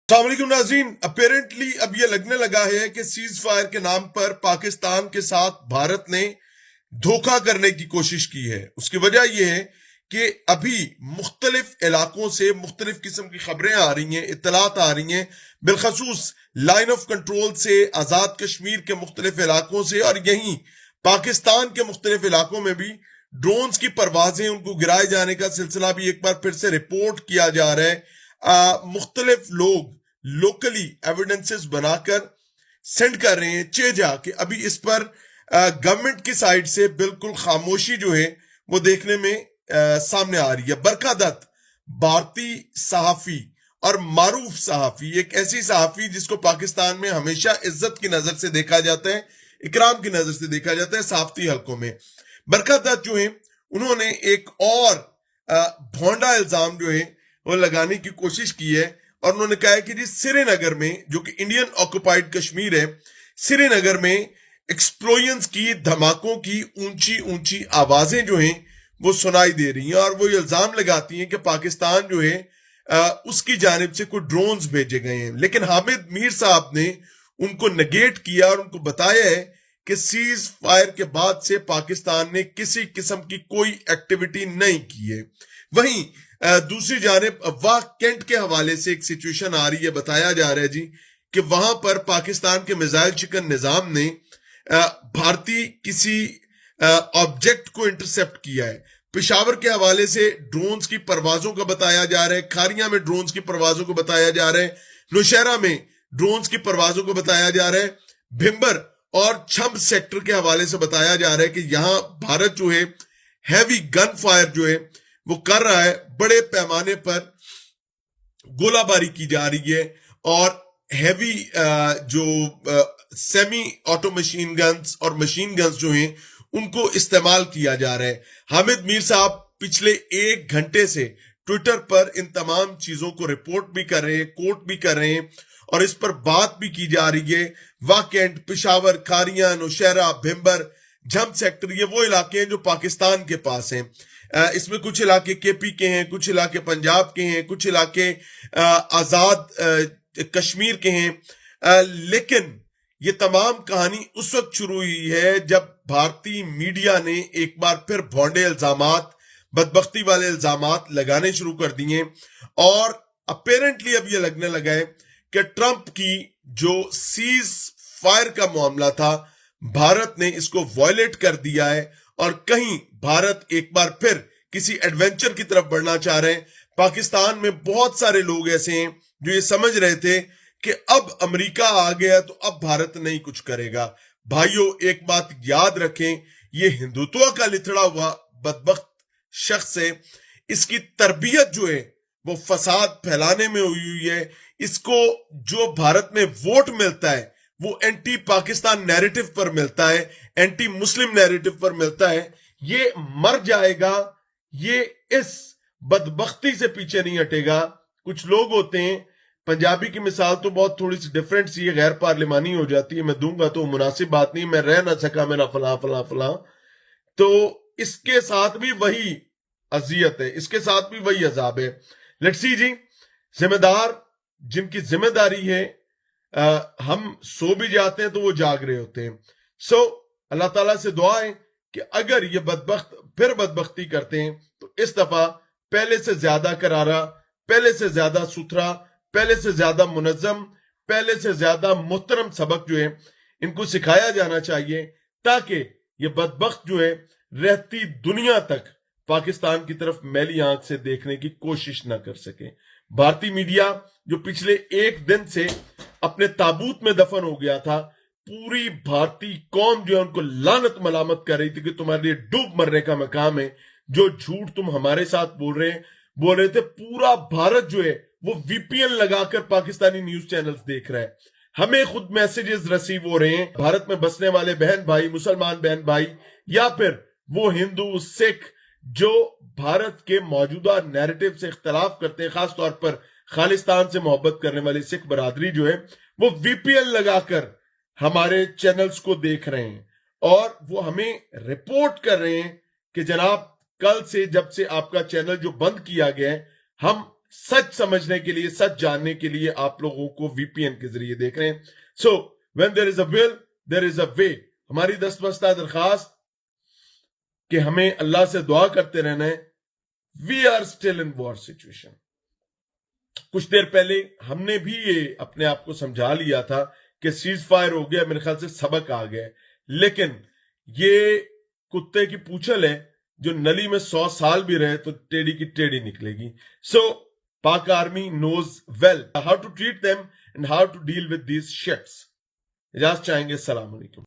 अस्सलाम वालेकुम नाज़रीन। अपेरेंटली अब यह लगने लगा है कि सीज फायर के नाम पर पाकिस्तान के साथ भारत ने धोखा करने की कोशिश की है। उसकी वजह यह है कि अभी मुख्तलिफ इलाकों से मुख्तलिफ किस्म की खबरें आ रही हैं, इत्तलात आ रही हैं, बिलखसूस लाइन ऑफ कंट्रोल से, आजाद कश्मीर के मुख्तलिफ इलाकों से, और यहीं पाकिस्तान के मुख्तलिफ इलाकों में भी ड्रोन्स की परवाजें, उनको गिराए जाने का सिलसिला भी एक बार फिर से रिपोर्ट किया जा रहा है। मुख्तलिफ लोग लोकली एविडेंसेस बनाकर सेंड कर रहे हैं चेजा कि अभी इस पर गवर्नमेंट की साइड से बिल्कुल खामोशी जो है वो देखने में सामने आ रही है। बरखा दत्त भारतीय सहाफी और मारूफ सहाफी, एक ऐसी सहाफी जिसको पाकिस्तान में हमेशा इज्जत की नजर से देखा जाता है, इकराम की नजर से देखा जाता है सहाफती हलकों में। बरखा दत्त जो है उन्होंने एक और भोंडा इल्जाम जो है वो लगाने की कोशिश की है और उन्होंने कहा है कि जी श्रीनगर में, जो कि इंडियन ऑक्युपाइड कश्मीर है, श्रीनगर में एक्सप्लोजन्स की, धमाकों की ऊंची ऊंची आवाजें जो हैं वो सुनाई दे रही हैं और वो इल्जाम लगाती हैं कि पाकिस्तान जो है उसकी जानिब से कोई ड्रोन्स भेजे गए हैं। लेकिन हामिद मीर साहब ने उनको नेगेट किया और उनको बताया है कि सीज फायर के बाद से पाकिस्तान ने किसी किस्म की कोई एक्टिविटी नहीं की है। वहीं दूसरी जानिब वाह कैंट के हवाले से एक सिचुएशन आ रही है, बताया जा रहा है जी कि वहां पर पाकिस्तान के मिसाइल शिकन निजाम ने भारतीय किसी ऑब्जेक्ट को इंटरसेप्ट किया है। पेशावर के हवाले से ड्रोन्स की परवाजों का बताया जा रहा है, खारिया में ड्रोन्स की परवाजों को बताया जा रहा है, नौशहरा में ड्रोन्स की परवाजों को बताया जा रहा है, भिम्बर और छम्ब सेक्टर के हवाले से बताया जा रहा है कि यहां भारत जो है हैवी गन फायर जो है वो कर रहा है, बड़े पैमाने पर गोलाबारी की जा रही है और हैवी जो सेमी ऑटो मशीन गन्स और मशीन गन्स जो हैं उनको इस्तेमाल किया जा रहा है। हामिद मीर साहब पिछले 1 घंटे से ट्विटर पर इन तमाम चीजों को रिपोर्ट भी कर रहे हैं, कोट भी कर रहे हैं और इस पर बात भी की जा रही है। वाकेंट, पेशावर, खारिया, नौशहरा, भिम्बर, झम्ब सेक्टर, ये वो इलाके हैं जो पाकिस्तान के पास हैं। इसमें कुछ इलाके केपी के हैं, कुछ इलाके पंजाब के हैं, कुछ इलाके आजाद कश्मीर के हैं। लेकिन ये तमाम कहानी उस वक्त शुरू हुई है जब भारतीय मीडिया ने एक बार फिर भोंडे इल्जामात, बदबख्ती वाले इल्जामात लगाने शुरू कर दिए और अपेरेंटली अब ये लगने लगा है कि ट्रंप की जो सीज फायर का मामला था, भारत ने इसको वायलेट कर दिया है और कहीं भारत एक बार फिर किसी एडवेंचर की तरफ बढ़ना चाह रहे हैं। पाकिस्तान में बहुत सारे लोग ऐसे हैं जो ये समझ रहे थे कि अब अमेरिका आ गया तो अब भारत नहीं कुछ करेगा। भाइयों, एक बात याद रखें, ये हिंदुत्व का लिथड़ा हुआ बदबख्त शख्स है, इसकी तरबियत जो है वो फसाद फैलाने में हुई है। इसको जो भारत में वोट मिलता है वो एंटी पाकिस्तान नैरेटिव पर मिलता है, एंटी मुस्लिम नैरेटिव पर मिलता है। ये मर जाएगा, ये इस बदबख्ती से पीछे नहीं हटेगा। कुछ लोग होते हैं, पंजाबी की मिसाल तो बहुत थोड़ी सी डिफरेंट सी है, गैर पार्लिमानी हो जाती है, मैं दूंगा तो मुनासिब बात नहीं, मैं रह ना सका मेरा फला फला फला, तो इसके साथ भी वही अजियत है, इसके साथ भी वही अजाब है। लेट्स सी जी, जिम्मेदार जिनकी जिम्मेदारी है, हम सो भी जाते हैं तो वो जाग रहे होते हैं। सो अल्लाह ताला से दुआ है कि अगर ये बदबख्त फिर बदबख्ती करते हैं तो इस दफा पहले से ज्यादा करारा, पहले से ज्यादा सुथरा, पहले से ज्यादा मुनज्जम, पहले से ज्यादा मुहतरम सबक जो है इनको सिखाया जाना चाहिए ताकि ये बदबख्त जो है रहती दुनिया तक पाकिस्तान की तरफ मैली आंख से देखने की कोशिश ना कर सके। भारतीय मीडिया जो पिछले 1 दिन से अपने ताबूत में दफन हो गया था, पूरी भारतीय कौम जो है उनको लानत मलामत कर रही थी कि तुम्हारे लिए डूब मरने का मकाम है, जो झूठ तुम हमारे साथ बोल रहे थे। पूरा भारत जो है वो वीपीएन लगाकर पाकिस्तानी न्यूज चैनल्स देख रहा है। हमें खुद मैसेजेस रिसीव हो रहे हैं भारत में बसने वाले बहन भाई, मुसलमान बहन भाई, या फिर वो हिंदू सिख जो भारत के मौजूदा नैरेटिव से इख्तलाफ करते हैं, खासतौर पर खालिस्तान से मोहब्बत करने वाली सिख बरादरी जो है वो वीपीएन लगाकर हमारे चैनल्स को देख रहे हैं और वो हमें रिपोर्ट कर रहे हैं कि जनाब कल से, जब से आपका चैनल जो बंद किया गया है, हम سچ سمجھنے کے لیے, سچ جاننے کے لیے آپ لوگوں کو وی پی این کے ذریعے دیکھ رہے ہیں. سو وین دیر از اے ول دیر از اے وے. ہماری دستبستہ درخواست کہ ہمیں اللہ سے دعا کرتے رہنا ہے. We are still in war situation. کچھ دیر پہلے ہم نے بھی یہ اپنے آپ کو سمجھا لیا تھا کہ سیز فائر ہو گیا, میرے خیال سے سبق آ گیا, لیکن یہ کتے کی پوچھل ہے, جو نلی میں 100 سال بھی رہے تو ٹیڑھی کی ٹیڑھی نکلے گی. سو پاک army knows well how to treat them and how to deal with these shits. اجازت چاہیں گے. السلام علیکم.